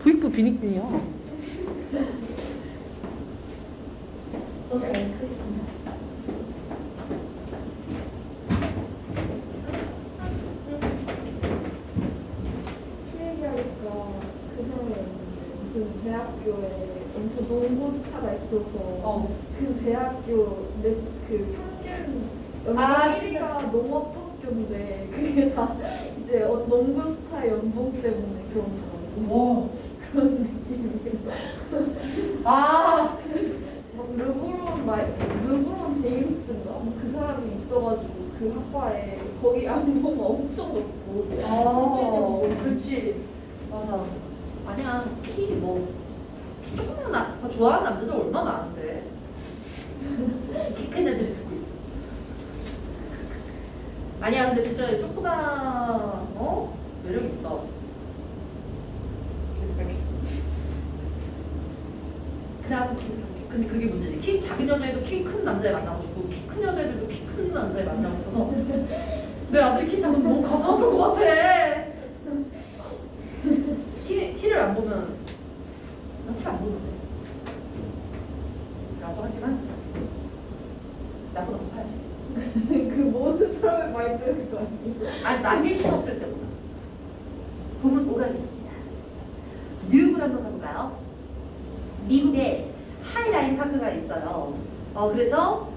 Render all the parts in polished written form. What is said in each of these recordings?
부익부 빈익빈이야. 네, 크겠습니다. 얘기하니까 그 생각이었는데 무슨 대학교에 엄청 농구 스타가 있어서 그 대학교 그 평균 아, 연봉 1위가 농업학교인데 그게 다 이제 농구 스타의 연봉 때문에 그런 거 오. 그런 느낌이에요. 아. 막 르브론 제임스인가 그 사람이 있어가지고 그 학과에 거기 연봉 엄청 높고 그렇지. 맞아. 아니야, 키 뭐, 키 조금만 좋아하는 남자들 얼마나 많은데. 키 큰 애들이 듣고 있어. 아니야, 근데 진짜 조그만, 매력 있어. 그래, 근데 그게 문제지. 키 작은 여자애도 키 큰 남자애 만나고 싶고, 키 큰 여자애들도 키 큰 남자애 만나고 싶어서. 내 아들이 키 작으면 너무 가슴 아플 것 같아. 키를 안 보면, 난 키 안 보는데. 라고 하지만, 나보다 커야지. 그 모든 사람의 마인드는 그거 아니에요? 아니, 남일 싫었을 때보다. 보면 오가겠습니다. 뉴욕을 한번 가볼까요? 미국에 하이라인 파크가 있어요. 그래서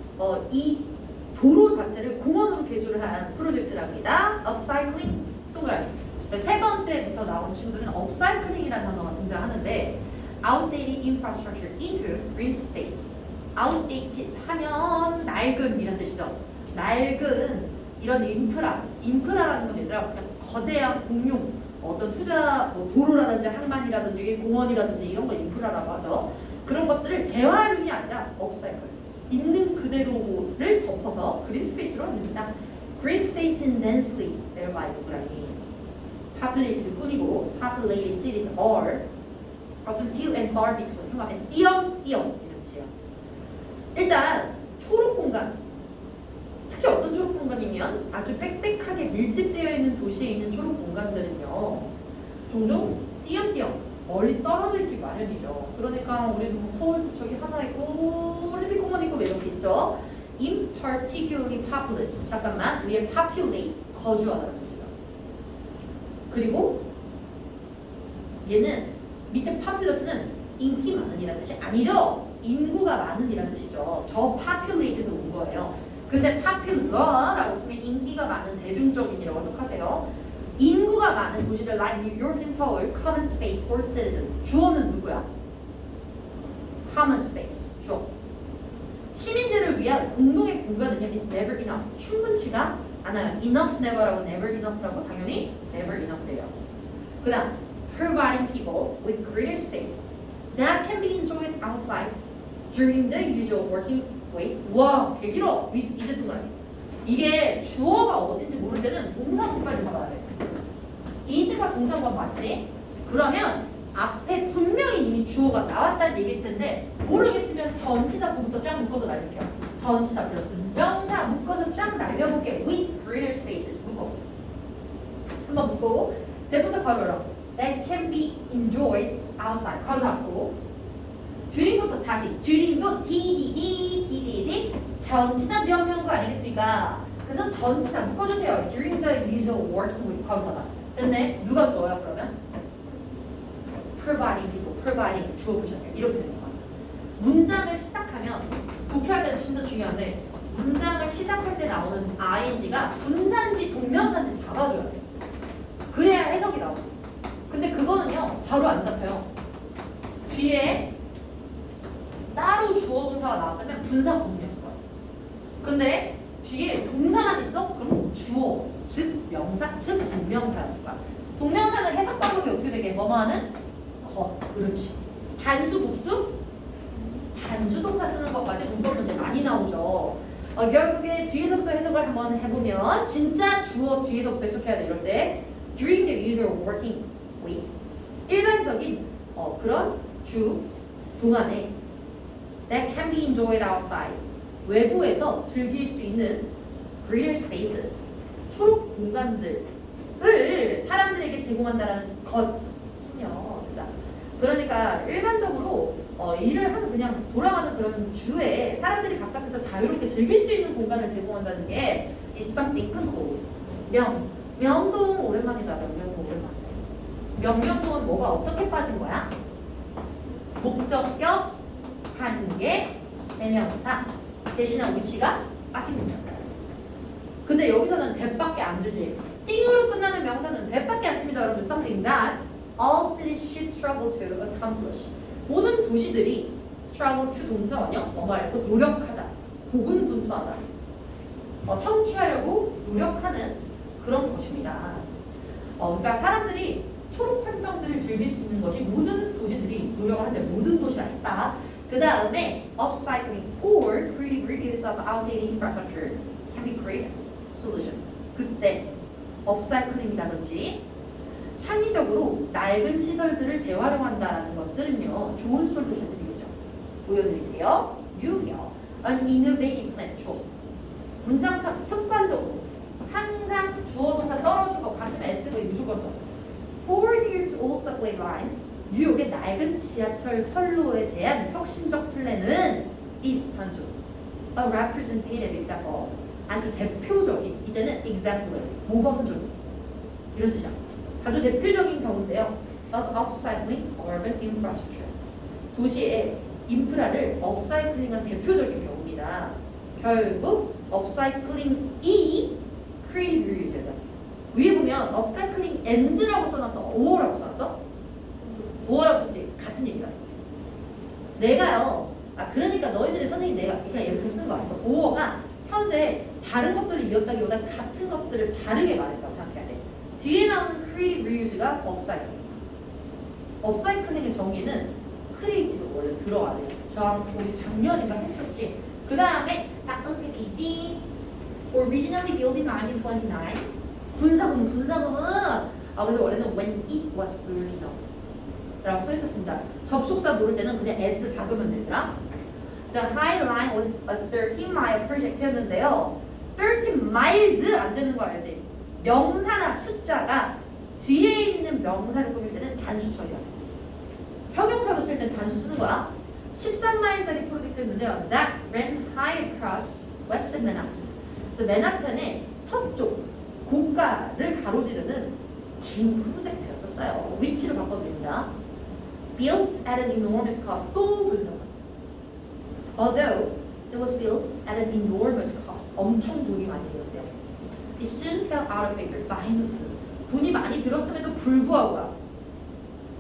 이 도로 자체를 공원으로 개조를 한 프로젝트랍니다. 업사이클링 동그라미. 세 번째부터 나온 친구들은 업사이클링이라는 단어가 등장하는데 outdated infrastructure into green space. outdated 하면 낡은 이란 뜻이죠. 낡은 이런 인프라라는 건 얘들아 그냥 거대한 공용 어떤 투자 뭐 도로라든지 항만이라든지 공원이라든지 이런 거 인프라라고 하죠. 그런 것들을 재활용이 아니라 업사이클 있는 그대로를 덮어서 그린 스페이스로 합니다. Green space in densely thereby 동그라미 populated 뿐이고 populated cities are often few and far between 이런 거 앞에 띄엄띄엄 이런 뜻이에요. 일단 초록 공간 특히 어떤 초록 공간이면 아주 빽빽하게 밀집되어 있는 도시에 있는 초록 공간들은요 종종 띄엄띄엄 멀리 떨어지기 마련이죠. 그러니까 우리도 뭐 서울 저기 하나 있고 올림픽 공원 있고 이렇게 있죠. In particularly populous 잠깐만 위에 populate 거주하다는 뜻이에요. 그리고 얘는 밑에 populous는 인기 많은 이라는 뜻이 아니죠. 인구가 많은 이라는 뜻이죠. 저 populate에서 온 거예요. 근데 popular라고 쓰면 인기가 많은 대중적인이라고 해석하세요. 인구가 많은 도시들 like New York and Seoul, common space for citizen. 주어는 누구야? common space, 주어. 시민들을 위한 공동의 공간은요 is never enough. 충분치가 않아요. enough never라고 never enough라고 당연히 never enough래요. 그 다음 providing people with greater space that can be enjoyed outside during the usual working week. 와, 개 길어. 이제 동그라미. 이게 주어가 어딘지 모를 때는 동사구간을 잡아야 돼. is가 동사구간 맞지? 그러면 앞에 분명히 이미 주어가 나왔다는 얘기일 텐데 모르겠으면 전치사부부터 쫙 묶어서 날릴게요. 전치사 플러스 명사 묶어서 쫙 날려볼게. with greater spaces 묶어. 한번 묶고 대부터 가로 열어. that can be enjoyed outside 가로 닫고 during부터 다시 during도 DDD 전치사 명명구 아니겠습니까? 그래서 전치사 묶어주세요. during the usual working week 가로 닫아. 됐네. 누가 주어야 그러면? providing people, providing 주어 보셨네요. 이렇게 되는 거야. 문장을 시작하면 독해할 때는 진짜 중요한데 문장을 시작할 때 나오는 ing가 분산지, 동명사인지 잡아줘야 돼. 그래야 해석이 나오지. 근데 그거는요 바로 안 잡혀요. 뒤에 따로 주어 동사가 나왔다면 분사 범위였을 거야. 근데 뒤에 동사만 있어? 그럼 주어, 즉 명사, 즉 동명사였을 거야. 동명사는 해석 방법이 어떻게 되게? 뭐뭐하는? 그렇지. 단수, 복수? 단수 동사 쓰는 것까지 문법 문제 많이 나오죠. 결국에 뒤에서부터 해석을 한번 해보면 진짜 주어 뒤에서부터 해석해야 돼. 이럴 때 during the usual working week 일반적인 그런 주 동안에 that can be enjoyed outside 외부에서 즐길 수 있는 greater spaces 초록 공간들을 사람들에게 제공한다라는 것이며 그러니까 일반적으로 일을 하는 그냥 돌아가는 그런 주에 사람들이 바깥에서 자유롭게 즐길 수 있는 공간을 제공한다는 게 is something cool. 명동 오랜만이다. 명동 오랜만. 명령동은 뭐가 어떻게 빠진 거야? 목적격, 관계, 대명사 대신한 위치가 빠진 거죠. 근데 여기서는 that밖에 안 되지. 띵으로 끝나는 명사는 that밖에 안 씁니다. 여러분, something that all cities should struggle to accomplish. 모든 도시들이 struggle to 동사원이요. 뭐 말고 노력하다, 고군분투하다, 성취하려고 노력하는 그런 것입니다. 그러니까 사람들이 초록 환경들을 즐길 수 있는 것이 모든 도시들이 노력을 하는데 모든 도시가 있다. 그 다음에 upcycling or creative reuse of outdated infrastructure can be great solution. 그때 업사이클링이라든지 창의적으로 낡은 시설들을 재활용한다는 것들은요 좋은 솔루션들이겠죠. 보여드릴게요. 6이요. An innovative plan. 주어. 문장창 습관적으로 항상 주어 동사 떨어진 거 같으면 S고 무조건 써. 4 years old subway line. 뉴욕의 낡은 지하철 선로에 대한 혁신적 플랜은 is 단수. A representative example. 아주 대표적인, 이때는 exemplary, 모범적 이런 뜻이야. 아주 대표적인 경우인데요. Of upcycling urban infrastructure. 도시의 인프라를 업사이클링한 대표적인 경우입니다. 결국 업사이클링이 creative reuse다. 위에 보면 업사이클링 and라고 써놨어, or라고 써놨어? or라고 썼지? 같은 얘기라서. 내가요. 그러니까 너희들의 선생님 내가 그냥 이렇게 쓴 거 알았어. or가 현재 다른 것들을 이었다기보다 같은 것들을 다르게 말했다고 생각해야 돼. 뒤에 나오는 creative reuse가 업사이클링이야. 업사이클링의 정의는 creative가 원래 들어가야 돼. 우리 작년인가 했었지. 그 다음에 다음 페이지. Originally built in 1929. 분사구문. 그래서 원래는 when it was original 라고 써있었습니다. 접속사 모를 때는 그냥 as를 박으면 되더라. The High Line was a 13-mile project였는데요. 13 miles 안 되는 거 알지? 명사나 숫자가 뒤에 있는 명사를 꾸밀 때는 단수 처리하세요. 형용사로 쓸 땐 단수 쓰는 거야. 13마일짜리 프로젝트였는데요. That ran high across West Manhattan. 그래서 맨하탄의 서쪽 고가를 가로지르는 긴 프로젝트였었어요. 위치를 바꿔드립니다. Built at an enormous cost. 또 분석. Although it was built at an enormous cost. 엄청 돈이 많이 들었대요. It soon fell out of favor. 마이너스. 돈이 많이 들었음에도 불구하고요.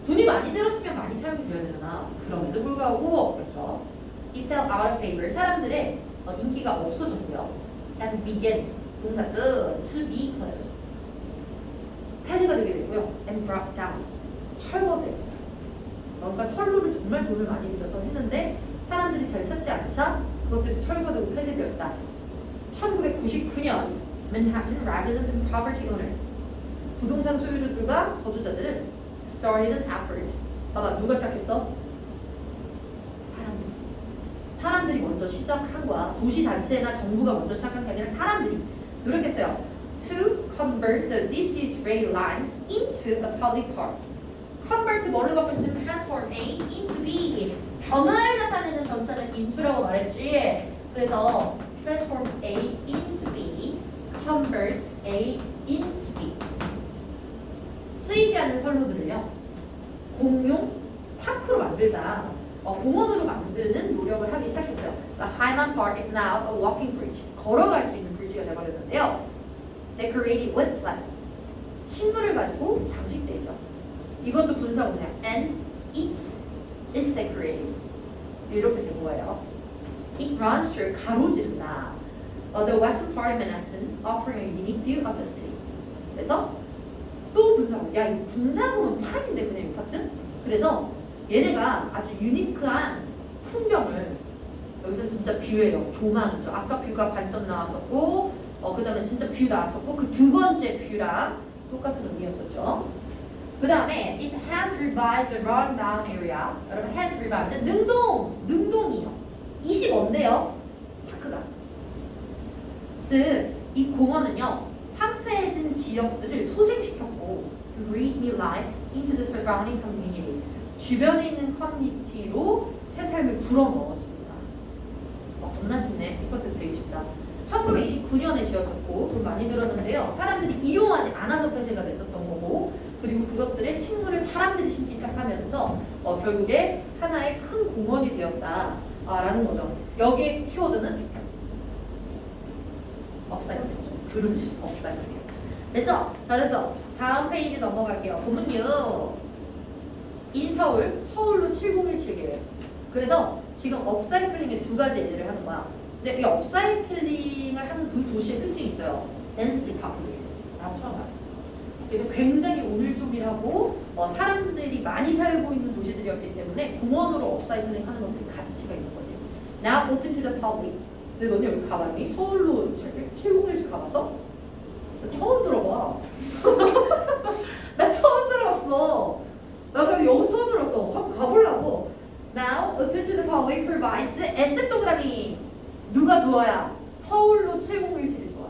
돈이 많이 들었으면 많이 사용이 되어야 되잖아. 그럼에도 불구하고 그렇죠. It fell out of favor. 사람들의 인기가 없어졌고요. And began 동사 to be closed. 폐지가 되게 됐고요. And brought down. 철거되었어요. 그러니까 선로를 정말 돈을 많이 들여서 했는데 사람들이 잘 찾지 않자 그것들이 철거되고 폐지되었다. 1999년 Manhattan residents and property owners. 부동산 소유주들과 거주자들은 started an effort. 봐봐, 누가 시작했어? 사람들이 먼저 시작한 거야. 도시 단체나 정부가 먼저 시작한 게 아니라 사람들이 노력했어요. To convert the disused rail line into a public park. Convert 뭐를 바꿀 수 있는 transform A into B. 변화를 나타내는 전차는 into라고 말했지. 그래서 transform A into B, convert A into B. 쓰이지 않는 선로들을요 공용 파크로 만들자, 공원으로 만드는 노력을 하기 시작했어요. The Highland Park is now a walking bridge. 걸어갈 수 있는 브리지가 되어버렸는데요. Decorated with flags. 식물을 가지고 장식돼 있죠. 이것도 분사구문이야. And it is decorated. 이렇게 된 거예요. It runs through 가로지른다. The western part of Manhattan, offering a unique view of the city. 그래서 또 분사구문. 야, 이거 분사구문 판인데 그냥 이 파트? 그래서 얘네가 아주 유니크한 풍경을, 여기서는 진짜 뷰예요. 조망이죠. 아까 뷰가 관점 나왔었고, 그 다음에 진짜 뷰 나왔었고, 그 두 번째 뷰랑 똑같은 의미였었죠. 그 다음에 it has revived the run-down area. 여러분, has revived. 능동이요. 20원대요. 파크가. 즉, 이 공원은요, 황폐해진 지역들을 소생시켰고 breathe new life into the surrounding community. 주변에 있는 커뮤니티로 새 삶을 불어넣었습니다. 겁나 쉽네. 이것도 되게 쉽다. 1929년에 지어졌고 돈 많이 들었는데요. 사람들이 이용하지 않아서 폐쇄가 됐었던 거고, 그리고 그것들의 식물을 사람들이 심기 시작하면서 결국에 하나의 큰 공원이 되었다라는 거죠. 여기에 키워드는 업사이클. 그렇지, 업사이클. 그래서 다음 페이지 넘어갈게요. 보면요. 인 서울로 7017개예요. 그래서 지금 업사이클링의 두 가지 예를 하는 거야. 근데 이 업사이클링을 하는 그 도시의 특징이 있어요. densely populated. 라고 처음 알았었어. 그래서 굉장히 오밀조밀하고 사람들이 많이 살고 있는 도시들이었기 때문에 공원으로 업사이클링 하는 것들이 가치가 있는 거지. Now open to the public. 근데 너네 여기 가봤니? 서울로 7017 가봤어? 나 처음 들어봐. 나 처음 들어봤어. 나 그냥 여기 처음 들었어. 한번 가보려고. Now open to the public provides 에셋도그라미. 누가 좋아야? 서울로 7017이 좋아.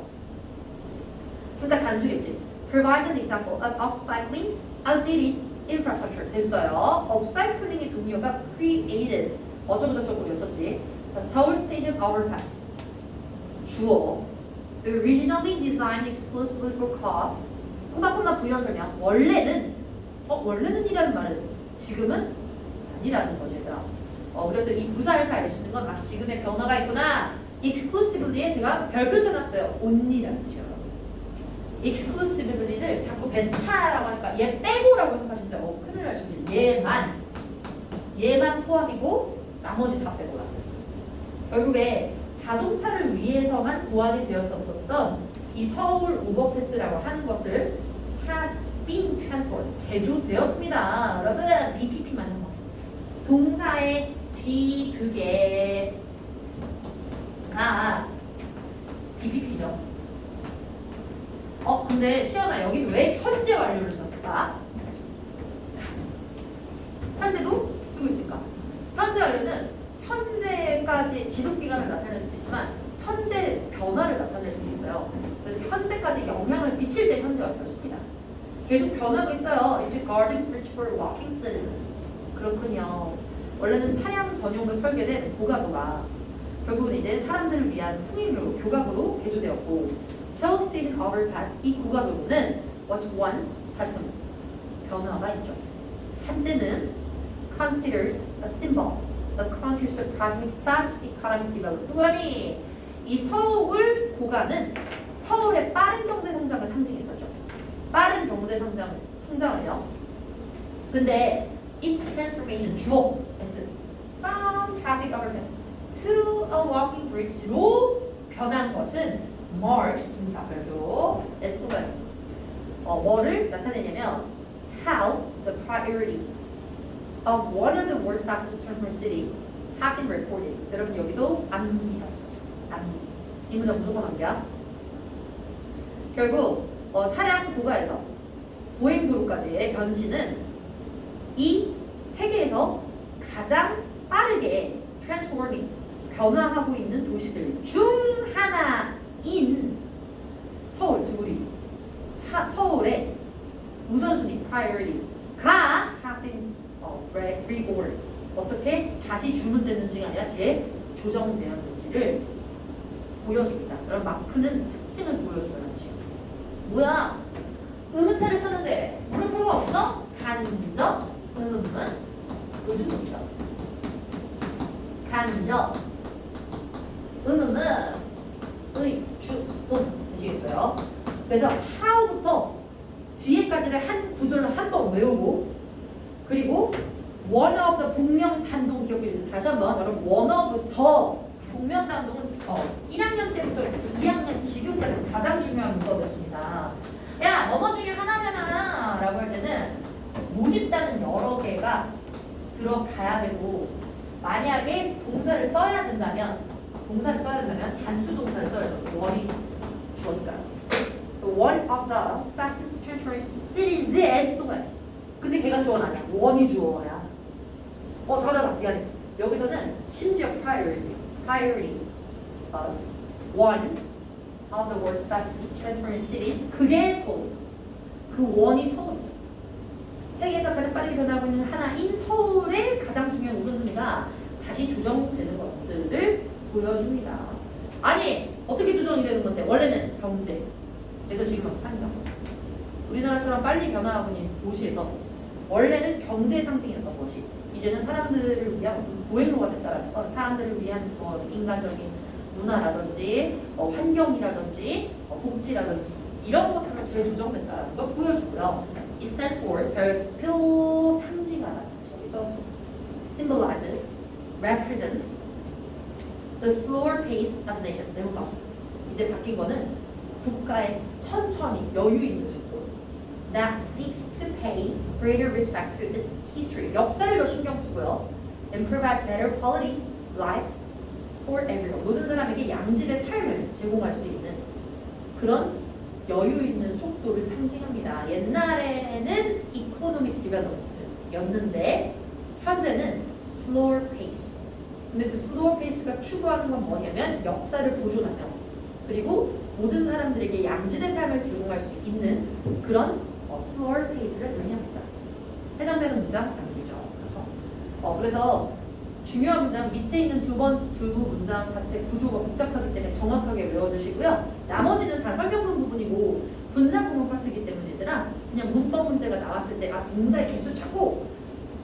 진짜 간수겠지. Provides an example of upcycling outdated infrastructure. 됐어요. upcycling의 동료가 created. 어쩌고저쩌고였었지. 서울 스테이션 overpass. 주어. Originally designed exclusively for car. 꼬마꼬마 부연 설명. 원래는 이라는 말은 지금은 아니라는 거지, 얘들아. 그래서 이 부사에서 알 수 있는 건 지금의 변화가 있구나. exclusively에 제가 별표 쳐놨어요. only라는 뜻이에요. exclusively를 자꾸 벤타라고 하니까 얘 빼고라고 생각하시면 돼요. 큰일 나십니다. 얘만 포함이고 나머지 다 빼고라고 했어요. 결국에 자동차를 위해서만 고안이 되었었던 이 서울 오버패스라고 하는 것을 has been transformed, 개조되었습니다. 여러분, BPP 맞는 거. 동사의 뒤 두 개가 BPP죠. 근데 시연아, 여기는 왜 현재 완료를 썼을까? 현재도 쓰고 있을까? 현재 완료는 현재까지 지속기간을 나타낼 수도 있지만 현재 변화를 나타낼 수도 있어요. 그래서 현재까지 영향을 미칠 때 현재 완료를 씁니다. 계속 변하고 있어요. If garden bridge for walking citizen. 그렇군요. 원래는 차량 전용으로 설계된 고가도가 결국은 이제 사람들을 위한 통행로, 교각으로 개조되었고, Seoul Station Overpass, 이 고가도로는 was once, 다시 변화가 있죠. 한때는 considered a symbol of country's surprisingly fast economic development. 동그라미! 이 서울 고가는 서울의 빠른 경제 성장을 상징했었죠. 빠른 경제 성장을요. 근데 its transformation, 주어, S, from traffic overpass to a walking bridge로 변한 것은 marks, 동사별로, S 동그라미. 뭐를 나타내냐면 how the priorities of one of the world's fastest transforming city have been reported. 여러분 여기도 암기라고 썼어요. 암기. 이 문장 무조건 암기야. 결국 차량 고가에서 보행도로까지의 변신은 이 세계에서 가장 빠르게 transforming, 변화하고 있는 도시들 중 하나인 서울, 즉 우리 서울의 우선순위 priority가 have been reordered. 어떻게 다시 주문됐는지가 아니라 재조정되었는지를 보여줍니다. 그럼 마크는 특징을 보여주는 뜻이에요. 뭐야? 의문사를 쓰는데 물음표가 없어? 간접 의문문 의주문이죠. 간접 의문문 의주문 되시겠어요? 그래서 how부터 뒤에까지를 한 구절로 한 번 외우고, 그리고 one of the 복명단동 기억해 주세요. 다시 한번 여러분, one of the 복명단동은 1학년 때부터 2학년 지금까지 가장 중요한 문법이었습니다. 야, 뭐뭐 중에 하나잖아 라고 할 때는 모집단은 여러 개가 들어가야 되고, 만약에 동사를 써야 된다면 단수 동사를 써야죠. one이 주어니까요. One of the fastest transforming cities is 동안. 근데 걔가 주어는 아니야. one이 주어야. 잠깐만, 미안해. 여기서는 심지어 priority of one of the world's fastest transforming cities, 그게 서울이죠. 그 one이 서울이죠. 세계에서 가장 빠르게 변하고 있는 하나인 서울의 가장 중요한 우선순위가 다시 조정되는 것들을 보여줍니다. 아니 어떻게 조정이 되는 건데 원래는 경제 그래서 지금은 환경 우리나라처럼 빨리 변화하고 있는 도시에서 원래는 경제의 상징이었던 것이 이제는 사람들을 위한 어떤 보행로가 됐다라는 것 사람들을 위한 인간적인 문화라든지 환경이라든지 복지라든지 이런 것들로 재조정된다라는 걸 보여주고요. It stands for 별표 상징하다 여기서 symbolizes represents the slower pace of nation. 내용 나왔어. 이제 바뀐 거는 국가의 천천히 여유 있는 속도. That seeks to pay greater respect to its history. 역사를 더 신경 쓰고요. And provide better quality life for everyone. 모든 사람에게 양질의 삶을 제공할 수 있는 그런 여유 있는 속도를 상징합니다. 옛날에는 economic development였는데 현재는 slower pace. 근데 그 슬로우 페이스가 추구하는 건 뭐냐면 역사를 보존하며 그리고 모든 사람들에게 양질의 삶을 제공할 수 있는 그런 슬로우 페이스를 의미합니다. 해당되는 문장 남기죠. 그렇죠? 그래서 중요한 문장 밑에 있는 두 문장 자체 구조가 복잡하기 때문에 정확하게 외워주시고요. 나머지는 다 설명문 부분이고 분사 구문 파트이기 때문에 얘들아 그냥 문법 문제가 나왔을 때 동사의 개수 찾고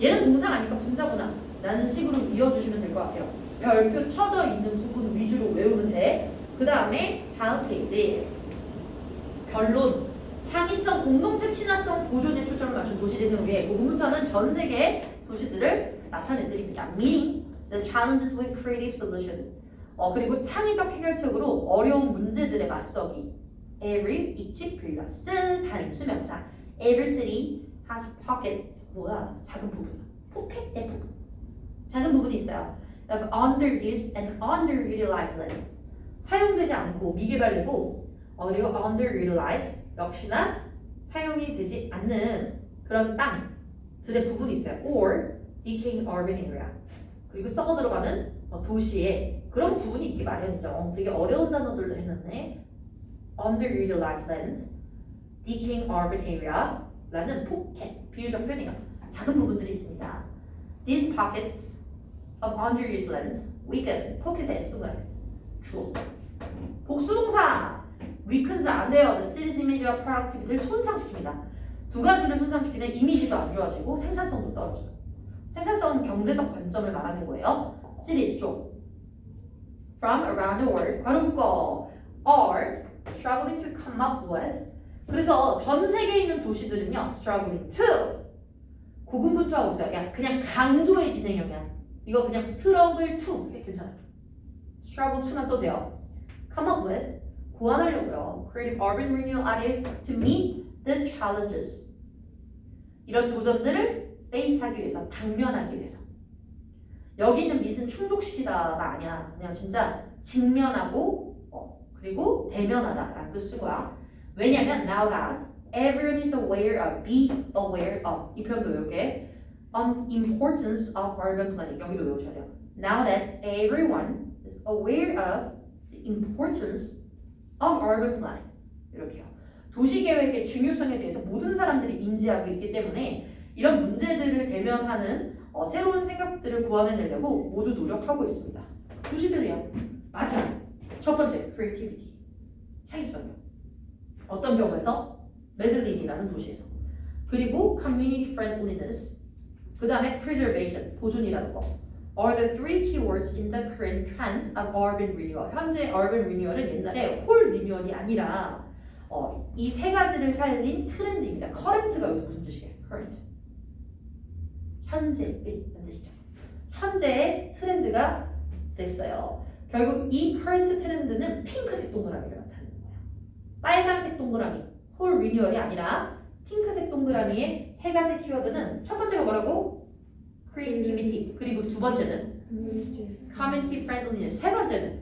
얘는 동사가 아니까 분사구나 라는 식으로 이어주시면 될 것 같아요. 별표 쳐져 있는 부분 위주로 외우면 돼. 그 다음에 다음 페이지 결론 창의성, 공동체 친화성 보존에 초점을 맞춘 도시재생을 위해 고군분투하는 전 세계 도시들을 나타내드립니다. Meeting the challenges with creative solution. 그리고 창의적 해결책으로 어려운 문제들에 맞서기. Every 이치 플러스 단수명사. Every city has pockets. 작은 부분. 포켓의 부분. 작은 부분이 있어요. of underused and underutilized lands. 사용되지 않고 미개발되고 그리고 underutilized 역시나 사용이 되지 않는 그런 땅들의 부분이 있어요. or decaying urban area. 그리고 썩어 들어가는 도시에 그런 부분이 있기 마련이죠. 되게 어려운 단어들도 했는데 underutilized lands, decaying urban area라는 포켓 비유적 표현이에요. 작은 부분들이 있습니다. These pockets of underused lands, weaken, 포켓의 S동사, 주어. 복수동사, weakens 안 돼요. The city's image of productivity를 손상시킵니다. 두 가지를 손상시키는 이미지도 안 좋아지고 생산성도 떨어지고. 생산성은 경제적 관점을 말하는 거예요. Cities 쪽. From around the world, 괄호 묶어, are struggling to come up with. 그래서 전 세계에 있는 도시들은요, struggling to. 고군분투하고 있어요. 야, 그냥 강조의 진행형이야. 이거 그냥 struggle to. 괜찮아요. struggle to만 써도 돼요. come up with. 고안하려고요. creative urban renewal ideas to meet the challenges. 이런 도전들을 face하기 위해서, 당면하기 위해서. 여기는 meet은 충족시키다가 아니야. 그냥 진짜 직면하고 그리고 대면하다라는 뜻 쓰고요. 왜냐면 now that everyone is aware of, be aware of 이 표현도 외우게 on importance of urban planning 여기도 외우셔야 돼요. Now that everyone is aware of the importance of urban planning 이렇게요. 도시계획의 중요성에 대해서 모든 사람들이 인지하고 있기 때문에 이런 문제들을 대면하는 새로운 생각들을 구현해내려고 모두 노력하고 있습니다. 도시들이요. 마지막 첫 번째 creativity 창의성이요. 어떤 경우에서 메들린이라는 도시에서 그리고 community friendliness 그 다음에 preservation 보존이라는 거 are the three keywords in the current trend of urban renewal. 현재 urban renewal은 옛날에 whole renewal이 아니라 이 세 가지를 살린 트렌드입니다. current가 여기서 무슨 뜻이에요? current 현재의 뜻이죠. 현재의 트렌드가 됐어요. 결국 이 current 트렌드는 핑크색 동그라미를 나타내는 거예요. 빨간색 동그라미 whole renewal이 아니라 핑크색 동그라미의 세 가지 키워드는 첫 번째가 뭐라고? creativity. 그리고 두 번째는 community friendliness. 세 번째는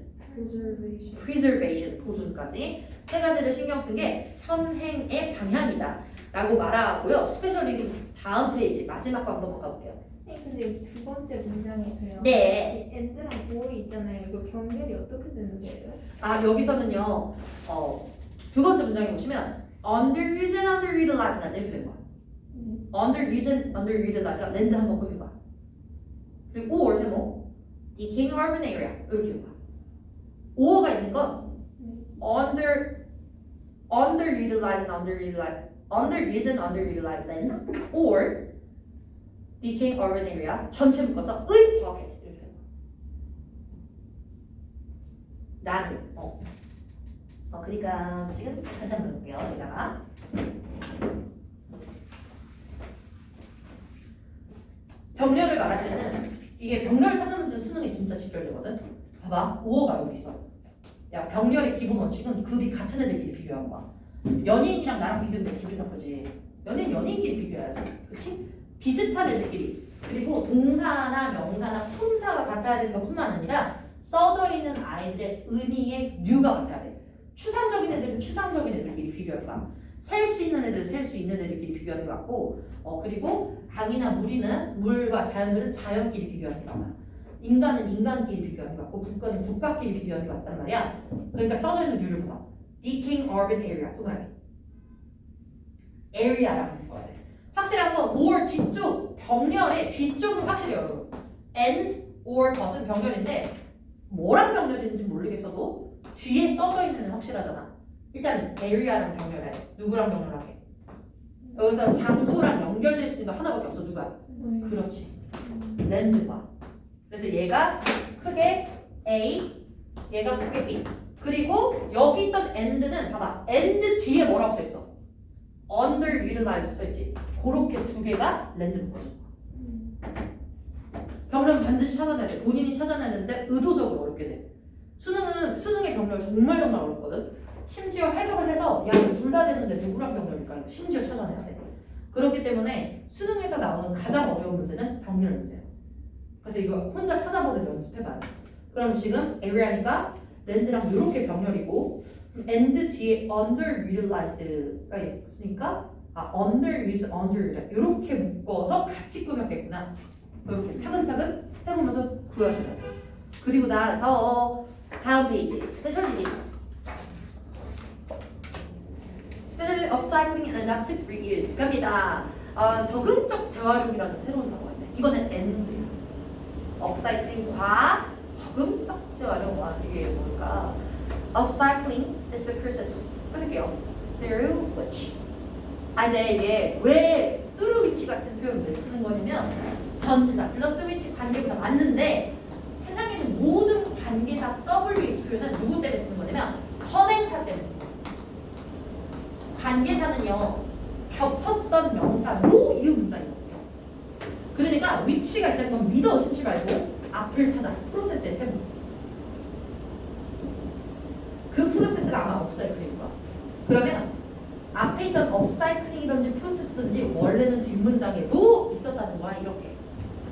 preservation. 보존까지 세 가지를 신경 쓴 게 현행의 방향이다 라고 말하고요. 스페셜 리딩 다음 페이지 마지막 거 한번 가볼게요. 근데 이 두 번째 문장에서요. 네. 엔드랑 볼이 있잖아요. 이거 연결이 어떻게 되는 거예요? 여기서는요. 두 번째 문장에 보시면 underused and underutilized 이렇게 된 거예요. underused, underutilized, 랜드 한번 끄봐. 그리고 or 세모, decaying urban area 이렇게 해봐. or가 있는 건 underutilized, underused, underutilized land or decaying urban area 전체 묶어서 의 pocket 이렇게 해봐. 나는 그러니까 지금 다시 한번 볼게요. 여기다가 병렬을 말할 때는 이게 병렬 찾는 문제는 수능이 진짜 직결되거든. 봐봐, 5어가 여기 있어. 야, 병렬의 기본 원칙은 급이 같은 애들끼리 비교하는 거야. 연예인이랑 나랑 비교하면 기분 나쁘지. 연예인끼리 비교해야지. 그렇지? 비슷한 애들끼리. 그리고 동사나 명사나 품사가 같아야 되는 것뿐만 아니라 써져 있는 아이들의 의미의 류가 같아야 돼. 추상적인 애들은 추상적인 애들끼리 비교할 거야. 셀 수 있는 애들은 셀 수 있는 애들끼리 비교하는 것 같고, 그리고 강이나 물과 자연들은 자연끼리 비교하는 게 맞아. 인간은 인간끼리 비교하는 게 맞고, 국가는 국가끼리 비교하는 게 맞단 말이야. 그러니까 써져 있는 류를 봐. Decaying urban area, 동그라미. area라는 거야. 확실한 건 or 뒤쪽, 병렬의 뒤쪽은 확실해요. and or 덧은 병렬인데 뭐랑 병렬인지 모르겠어도 뒤에 써져 있는 애는 확실하잖아. 일단 area랑 병렬해. 누구랑 병렬하게? 여기서 장소랑 연결될 수 있는 거 하나밖에 없어. 누가? 그렇지. 랜드가. 그래서 얘가 크게 A, 얘가 크게 B. 그리고 여기 있던 and는 봐봐. and 뒤에 뭐라고 써있어? underutilized 써있지. 그렇게 두 개가 랜드 묶어준 거야. 병렬은 반드시 찾아내야 돼. 본인이 찾아내는데 의도적으로 어렵게 돼. 수능의 병렬 정말 어렵거든. 심지어 해석을 해서 야, 둘 다 되는데 누구랑 병렬일까? 심지어 찾아내야 돼. 그렇기 때문에 수능에서 나오는 가장 어려운 문제는 병렬 문제예요. 그래서 이거 혼자 찾아보는 연습해봐요. 그럼 지금 area니까 랜드랑 이렇게 병렬이고 and 뒤에 underutilized가 있으니까 underused, underutilized 이렇게 묶어서 같이 꾸몄겠구나. 이렇게 차근차근 해보면서 구하셔야 돼요. 그리고 나서 다음 페이지 스페셜 리딩. Specialty of Cycling and Adaptive Reuse 갑니다. 적응적 재활용이라는 새로운 단어가 있네. 이번엔 and야. 업사이클링과 적응적 재활용과 이게 뭘까? Upcycling is the process. 끊을게요. Through which. 근데 이게 왜 through which 같은 표현을 왜 쓰는 거냐면 전치사 플러스 which 관계부사 맞는데 세상에 있는 모든 관계사 WH 표현은 누구 때문에 쓰는 거냐면 선행사 때문에 쓰는 거예요. 관계사는요 겹쳤던 명사로 이은 문장이거든요. 그러니까 위치가 있다는 건 믿어 의심치 말고 앞을 찾아 프로세스의 세부. 그 프로세스가 아마 업사이클일 거야. 그러면 앞에 있던 업사이클링이든지 프로세스든지 원래는 뒷문장에도 있었다는 거야. 이렇게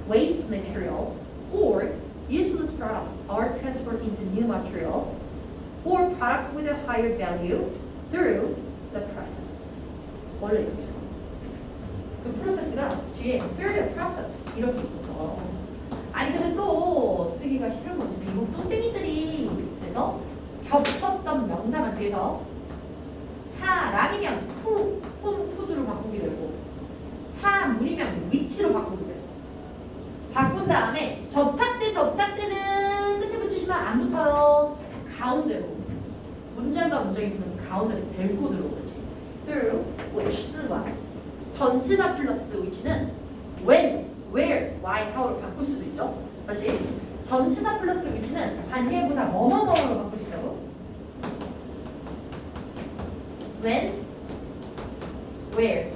waste materials or useless products are transferred into new materials or products with a higher value through the process. 원래 이렇게 있어. 그 프로세스가 뒤에 through the process 이렇게 있었어. 근데 또 쓰기가 싫은 거지. 미국 뚱땡이들이. 그래서 겹쳤던 명사만 뒤에서 사람이면 푸주로 바꾸기로 했고 사물이면 위치로 바꾸기로 했어. 바꾼 다음에 접착제는 끝에 붙이시면 안 붙어요. 가운데로. 문장과 문장이 붙는 가운데로 데리고 들어오지. through which 쓰는 거야. 전치사 플러스 which는 when, where, why, how로 바꿀 수도 있죠. 다시 전치사 플러스 which는 관계부사 뭐뭐뭐로 바꿀 수 있다고. when, where,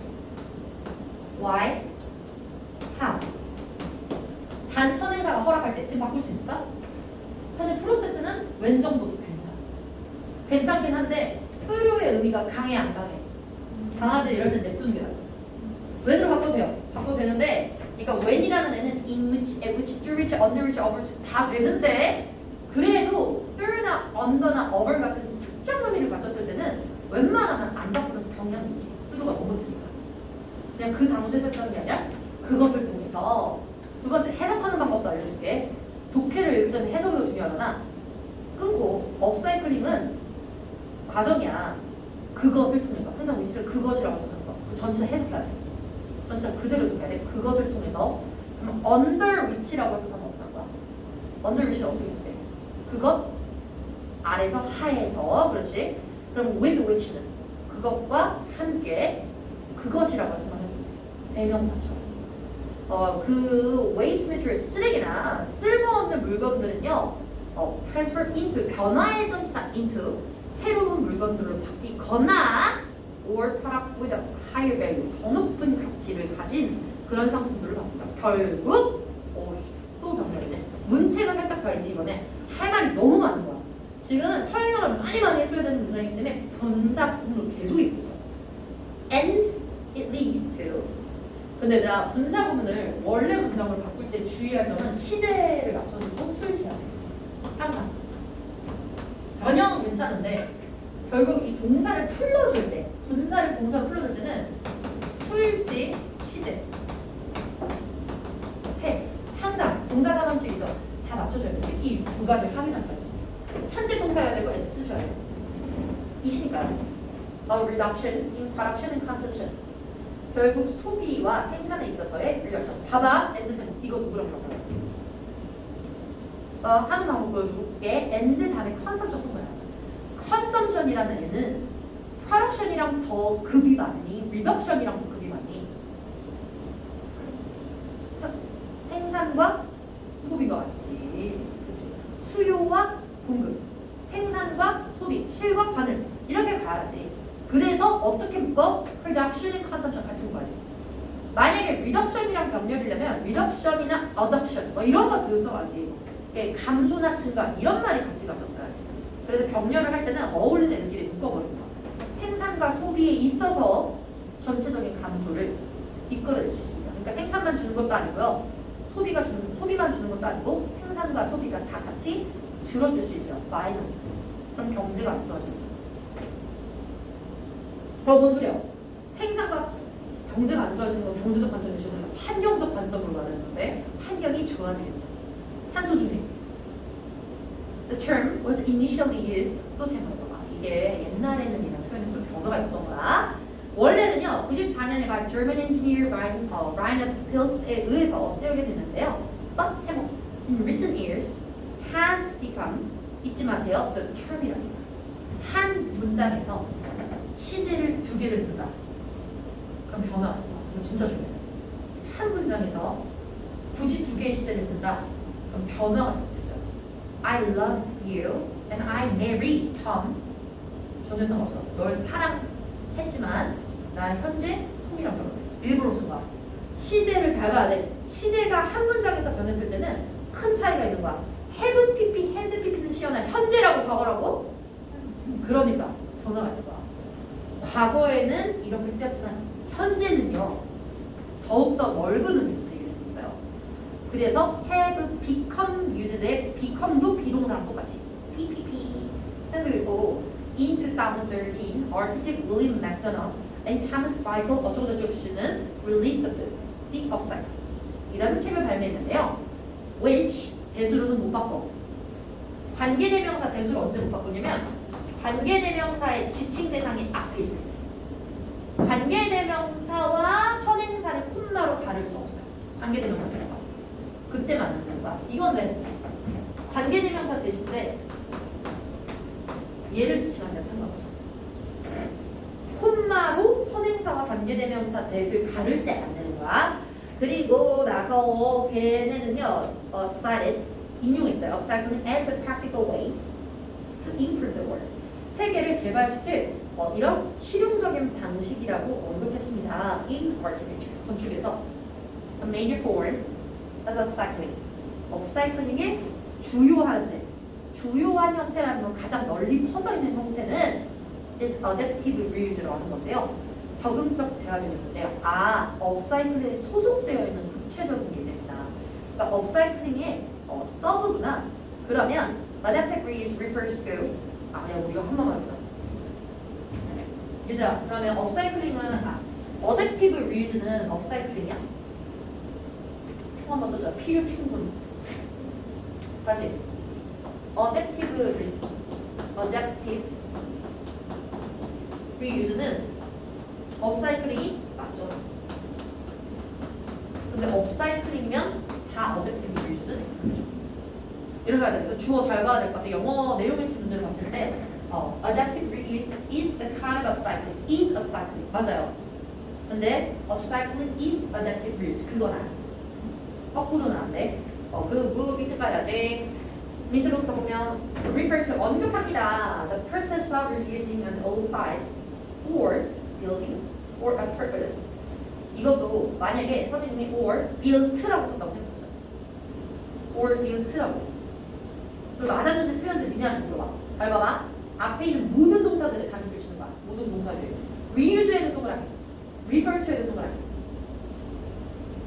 why, how. 단 선행사가 허락할 때 지금 바꿀 수 있을까? 사실 프로세스는 when 정도도 괜찮긴 한데 의료의 의미가 강해 안 강해? 강하지. 이럴 땐 냅두는 게 낫죠. when으로 바꿔도 돼요. 바꿔도 되는데 그러니까 when이라는 애는 in which, at which, through which, under which, over which 다 되는데 그래도 through나 under나 over 같은 특정 의미를 맞췄을 때는 웬만하면 안 바꾸는 경향이 있지. through가 너무 세니까. 그냥 그 장소에서 했다는 게 아니라 그것을 통해서. 두 번째 해석하는 방법도 알려줄게. 독해를 읽을 때는 해석이 더 중요하잖아. 끊고 업사이클링은 과정이야. 그것을 통해서 항상 위치를 그것이라고 생각하는 거. 그 전체 해석해야 돼. 전치사 그대로 적혀야 돼. 그것을 통해서. 그럼 under which라고 해서 하면 어떻게 할 거야? under which는 어떻게 적해? 그것 아래서 하에서. 그렇지? 그럼 with which는 그것과 함께 그것이라고 해서 해주면 돼. 대명사처럼. 그 waste material 쓰레기나 쓸모없는 물건들은요. transfer into 변화의 전치사 into 새로운 물건들로 바뀌거나 or products with a higher value 더 높은 가치를 가진 그런 상품들을 바꾸자. 결국 또 병렬이네. 문체가 살짝 봐야지 이번에 할 말이 너무 많은 거야. 지금 설명을 많이 해줘야 되는 문장이기 때문에 분사 구문을 계속 읽고 있어. And it leads to. 근데 얘들아 분사 구문을 원래 문장을 바꿀 때 주의할 점은 시제를 맞춰주고 술제야. 항상. 변형은 괜찮은데 결국 이 동사를 풀러줄 때 동사를 풀러줄 때는 술지 시제 해 항상 동사 사원칙이죠. 다 맞춰줘야 돼. 특히 이 두 가지를 확인하셔야죠. 현재 동사여야 되고 S 쓰셔야 돼요. 이시니까요. A reduction in production and consumption. 결국 소비와 생산에 있어서의 reduction. 봐봐. and 이거 누구랑 바꿔요? 하는 방법 보여줄게. and 다음에 consumption 또 뭐야? consumption이라는 애는 production이랑 더 급이 많니? reduction이랑 더 급이 많니? 생산과 소비가 같지. 그치? 수요와 공급, 생산과 소비, 실과 바늘 이렇게 가야지. 그래서 어떻게 묶어? production and consumption 같이 묶어야지. 만약에 reduction이랑 병렬이려면 reduction이나 adduction 뭐 이런 거 들어가지. 감소나 증가 이런 말이 같이 갔었어야지. 그래서 병렬을 할 때는 어울리는 애들끼리 묶어버리는 거야. 생산과 소비에 있어서 전체적인 감소를 이끌어낼 수 있습니다. 그러니까 생산만 주는 것도 아니고요. 소비만 주는 것도 아니고 생산과 소비가 다 같이 줄어들 수 있어요. 마이너스. 그럼 경제가 안 좋아집니다. 뭔 소리야? 생산과 경제가 안 좋아지는 건 경제적 관점이 아니라 환경적 관점으로 말하는데 환경이 좋아지겠죠. 탄소 중립. The term was initially used. 또 생각해봐. 이게 옛날에는 이런 표현이 또 변화가 있었던 거야. 원래는요 94년에 by German engineer Rainer Pilz에 의해서 쓰여게 됐는데요. But in recent years has become 잊지 마세요. The term이랍니다. 한 문장에서 시제를 두 개를 쓴다. 그럼 변화가 있다. 이거 진짜 중요해요. 한 문장에서 굳이 두 개의 시제를 쓴다. 그럼 변화가 있을 수 있어요. I loved you and I married Tom. 전혀 상관없어. 널 사랑했지만 난 현재 톰이랑 결혼해. 일부러 쓴 거야. 시제를 잘 봐야 돼. 시제가 한 문장에서 변했을 때는 큰 차이가 있는 거야. have pp, has pp는 시연할 현재라고 과거라고? 그러니까 변화가 있는 거야. 과거에는 이렇게 쓰였지만 현재는요 더욱더 넓은 의미로 쓰이게 되고 있어요. 그래서 have become used의 become도 비동사랑 똑같이 PPP 그리고 in 2013 architect William McDonough and Thomas Michael 어쩌고저쩌고 씨는 released The Upcycle 이라는 책을 발매했는데요. which 대수로는 못 바꿔. 관계대명사 대수를 언제 못 바꾸냐면 관계대명사의 지칭 대상이 앞에 있을 때. 관계대명사와 선행사를 콤마로 가를 수 없어요. 관계대명사 들어가. 그때 맞는 거야. 이건 왜? 관계대명사 대신에 얘를 지칭한다는 상관없어. 콤마로 선행사와 관계대명사 대를 가를 때 안 되는 거야. 그리고 나서 걔네는요, cited 인용했어요. Upcycling as a practical way to improve the world. 세계를 개발시킬 이런 실용적인 방식이라고 언급했습니다. In architecture, 건축에서 a major form of upcycling. upcycling의 주요한 형태라는 건 가장 널리 퍼져 있는 형태는 is adaptive reuse라고 하는 건데요. 적응적 재활용인데요. 업사이클링에 소속되어 있는 구체적인 예제입니다. 그러니까 업사이클링의 서브구나. 그러면 adaptive reuse refers to 그냥 우리가 한 번만 하자. 얘들아, 그러면 업사이클링은 adaptive reuse는 업사이클링이야? 총 한번 써줘. 필요 충분. 다시. adaptive reuse는 업사이클링이 맞죠. 근데 업사이클링이면 다 어댑티브 리유즈는 아니죠. 이렇게 해야 돼. 그래서 주어 잘 봐야 될 것 같아. 영어 내용일치 문제를 봤을 때 adaptive reuse is the kind of upcycling. is upcycling. 맞아요. 근데 upcycling is adaptive reuse. 그건 아니야. 거꾸로는 안 돼. 그 밑에까지 아직 밑으로부터 보면 refer to 언급합니다. The process of reusing an old site or building for a purpose. 이것도 만약에 선생님이 or built라고 썼다고 생각해보자. or built라고. 그리고 맞았는지 틀렸는지 니네한테 물어봐. 잘 봐봐. 앞에 있는 모든 동사들의 단위를 주시는 거야. 모든 동사들. reuse에는 동그라미, refer to에는 동그라미.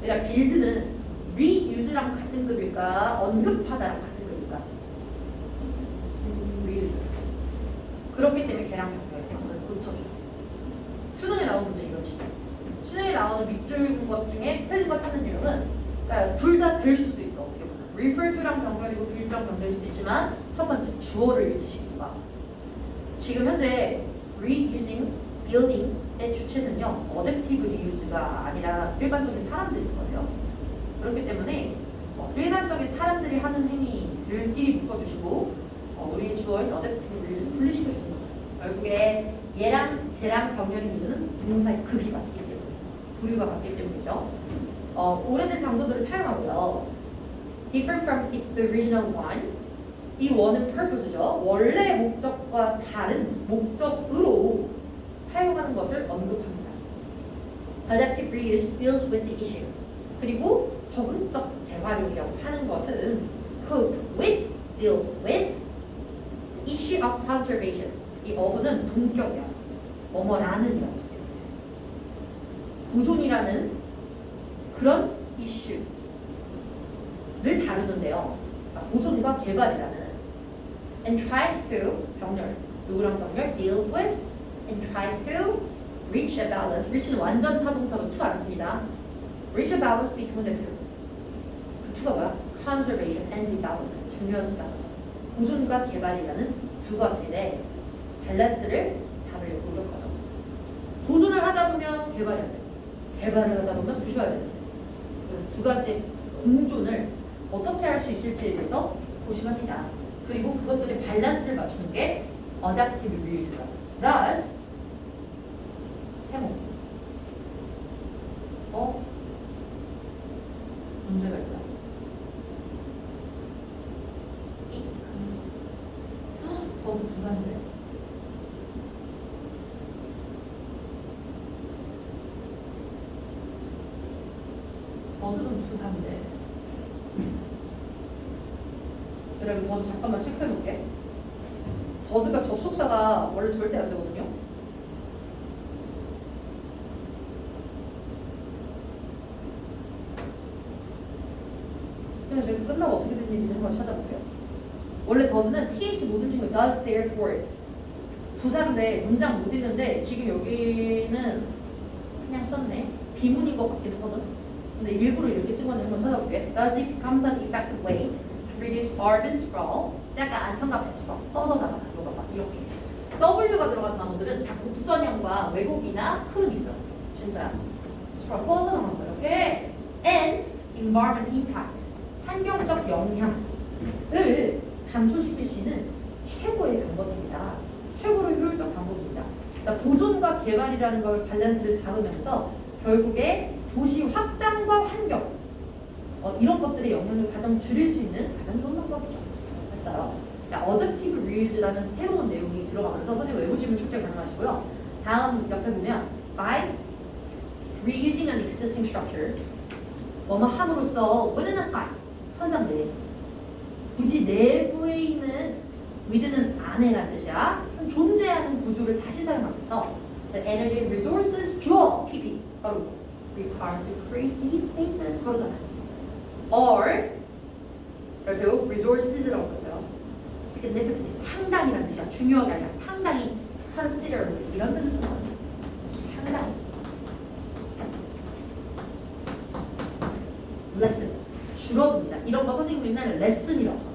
그러니까 build는 reuse랑 같은 급일까? 언급하다랑 같은 급일까? reuse. 그렇기 때문에 걔랑 연결 고쳐줘. 수능에 나오는 문제 이거지. 수능에 나오는 밑줄 것 중에 틀린 거 찾는 이유는 그러니까 둘 다 될 수도 있어. 어떻게 보면 refer to랑 병렬이고 build랑 병렬일 수도 있지만 첫 번째 주어를 일치시키는 거야. 지금 현재 reusing, building의 주체는요 adaptive reuse가 아니라 일반적인 사람들일 거예요. 그렇기 때문에 일반적인 사람들이 하는 행위들끼리 묶어주시고 우리 주어인 adaptive reuse 분리시켜주는 거죠. 결국에 얘랑 쟤랑 병렬인 이유는 동사의 급이 같기 때문에 부류가 같기 때문이죠. 오래된 장소들을 사용하고요. Different from its original one. 이 원은 purpose죠. 원래 목적과 다른 목적으로 사용하는 것을 언급합니다. Adaptive reuse deals with the issue. 그리고 적응적 재활용이라고 하는 것은 cope with, deal with the issue of conservation. 이 어부는 동격이야. 뭐뭐라는 이라고 보존이라는 그런 이슈를 다루는데요. 보존과 개발이라는 and tries to 병렬 누구랑 병렬 deals with and tries to reach a balance. reach는 완전 타동사로 to 안 씁니다. reach a balance between the two. 그 to가 뭐야? conservation and development. 중요한 주다. 보존과 개발이라는 두 것에 밸런스를 잡으려고 노력하죠. 보존을 하다 보면 개발이 안 돼. 개발을 하다 보면 부셔야 되는데 두 가지 공존을 어떻게 할 수 있을지에 대해서 고심합니다. 그리고 그것들의 밸런스를 맞추는 게 adaptive reuse다. Thus, 세모. 문제가 있다. 이 강수. 버스 부산인데. 버스는 부산인데. 여러분 버스 잠깐만 체크해 볼게. 버스가 접속사가 원래 절대 안 되거든요. 그래서 제가 끝나고 어떻게 된 일인지 한번 찾아볼게요. 원래 더즈는 th 모든 친구 does, therefore 부사인데 문장 못 읽는데 지금 여기는 그냥 썼네. 비문인 것 같기도 하거든. 근데 일부러 이렇게 쓴 건지 한번 찾아볼게. Does it becomes an effective way to reduce urban sprawl? 약간 안현갑 sprawl 뻗어나가다 이거 봐봐 이렇게 W가 들어간 단어들은 다 곡선형과 왜곡이나 흐름이 있어. 진짜 sprawl 뻗어나간다 이렇게. And environment impact 환경적 영향을 감소시킬 수 있는 최고의 방법입니다. 최고로 효율적 방법입니다. 그러니까 보존과 개발이라는 걸 밸런스를 잡으면서 결국에 도시 확장과 환경 이런 것들의 영향을 가장 줄일 수 있는 가장 좋은 방법이죠. 됐어요. 그러니까 adaptive reuse라는 새로운 내용이 들어가면서 선생님 외부 지문 출제 가능하시고요. 다음 옆에 보면 by reusing an existing structure 뭐뭐 함으로써 within a site 현장 내에서 굳이 내부에 있는 within은 안에라는 뜻이야. 존재하는 구조를 다시 사용하면서 the energy resources draw PP 바로 required to create these spaces 그러잖아. or 그리고 resources라고 썼어요. significantly 상당히라는 뜻이야. 중요하게 아니라 상당히 considerably 이런 뜻을 거죠. 상당히 lesson 줄어듭니다. 이런 거 선생님이 맨날 lesson이라고 하잖아.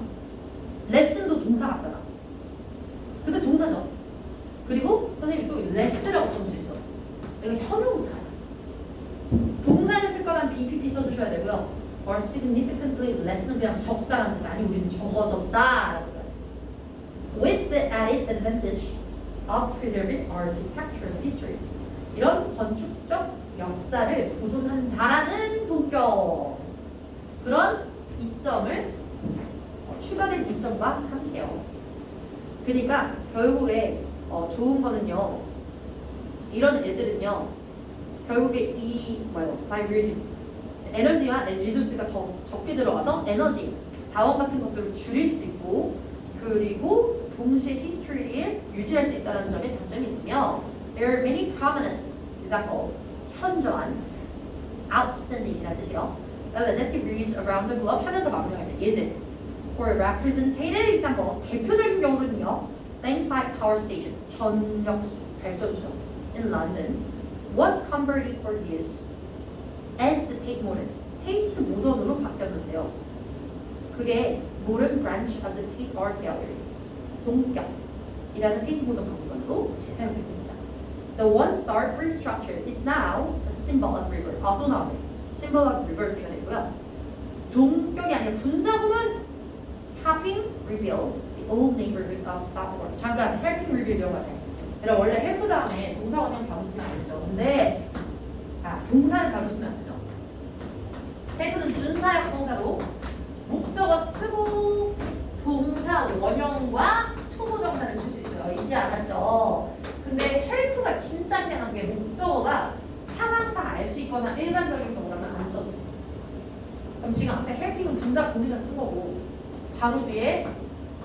lesson도 동사 같잖아. 근데 동사죠. 그리고 선생님이 또 less라고 쓸 수 있어. 이거 형용사야. 동사를 쓸 쓸 거면 BPP 써주셔야 되고요. or significantly less는 그냥 적다라는 뜻이 아니 우리는 적어졌다라고 써요. With the added advantage of preserving architectural history. 이런 건축적 역사를 보존한다라는 동격. 그런 이점을 추가된 이점과 함께요. 그러니까 결국에 좋은 거는요. 이런 애들은요. 결국에 이 by reducing 에너지와 리소스가 더 적게 들어가서 에너지, 자원 같은 것들을 줄일 수 있고 그리고 동시에 히스토리를 유지할 수 있다는 점에 장점이 있으며 there are many prominent example 현저한 outstanding이라는 뜻이요. that reads around the globe 하면서 마무리하면 예제 for a representative example 대표적인 경우는요. Bankside Power Station 전력 발전소 in London was converted for use as the Tate Modern 테이트 모던으로 바뀌었는데요. 그게 modern branch of the Tate Art Gallery 동격이라는 테이트 모던 박물관으로 재사용됩니다. The one-star brick structure is now a symbol of river. 또 나오네. symbol of river가 되고요. 동격이 아니라 분사구문 helping rebuild the old neighborhood of Southwark. 잠깐 helping rebuild 이런 거 같아요. 여러분 원래 help 다음에 동사 원형 바로 쓰면 안 되죠. 근데 동사를 바로 쓰면 안 되죠. help는 준사역 동사로 목적어 쓰고 동사 원형과 초보정사를 쓸 수 있어요. 잊지 않았죠? 근데 help가 진짜 희한한 게 목적어가 상황상 알 수 있거나 일반적인 경우라면 안 써도 돼요. 그럼 지금 앞에 helping은 분사 구문사 쓴 거고 바로 뒤에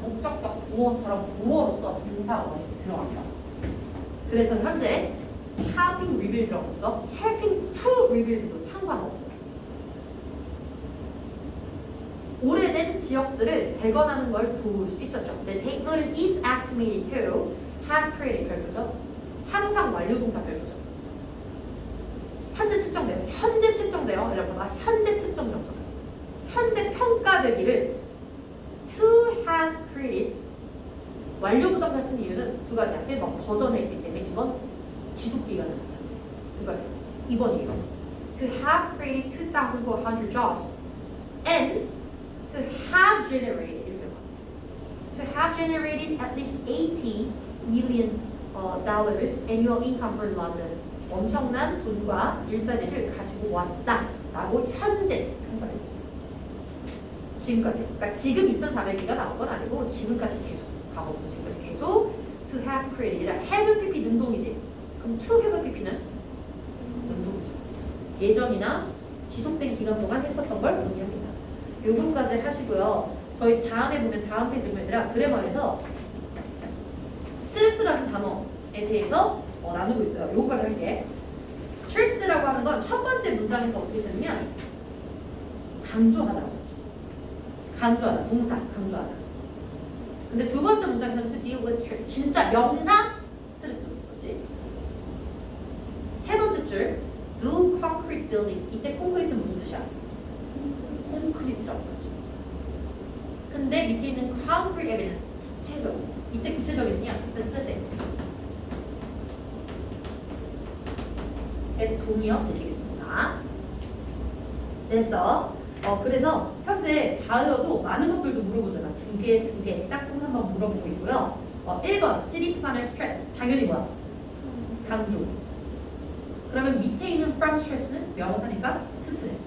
목적격 보어처럼 보어로서 동사 원형이 들어갑니다. 그래서 현재 helping rebuild라고 썼어. helping to rebuild도 상관없어요. 오래된 지역들을 재건하는 걸 도울 수 있었죠. The Tate Modern is estimated to have created 별표죠. 항상 완료 동사 별표죠. 현재 측정돼요. 현재 측정돼요. 여러분 봐봐. 현재 측정이라고 써요. 현재 평가되기를 to have created 완료 부정사 쓴 이유는 두 가지야. 1번 거전했기 때문에 2번 지속기간을 두 가지. 2번이에요. To have created 2,400 jobs and to have generated at least 80 million dollars annual income for London. 엄청난 돈과 일자리를 가지고 왔다라고 현재 평가되고 있습니다. 지금까지. 그러니까 지금 2,400개가 나온 건 아니고 지금까지 계속 과거부터 지금까지 계속 to have created이라 have pp 능동이지. 그럼 to have pp는 능동이죠. 예전이나 지속된 기간 동안 했었던 걸 의미합니다. 요금까지 하시고요. 저희 다음에 보면 다음 페이지 보면 얘들아 그래머에서 스트레스라는 단어에 대해서 나누고 있어요. 요거까지 할게. 스트레스라고 하는 건 첫 번째 문장에서 어떻게 쓰냐면 강조하다라고 했죠. 강조하다, 동사, 강조하다. 근데 두 번째 문장에서는 to deal with stress, 진짜 명사 스트레스로 썼지. 세 번째 줄 do concrete building, 이때 콘크리트 무슨 뜻이야? 콘크리트라고 썼지. 근데 밑에 있는 concrete evidence, 구체적인. 이때 구체적인이야, specific. 에 동의어 되시겠습니다. 그래서 현재 다이어도 많은 것들도 물어보잖아. 두 개 짝꿍 한번 물어보고 있고요. 1번 city planner stress 당연히 뭐야? 강조. 그러면 밑에 있는 from stress는 명사니까 스트레스.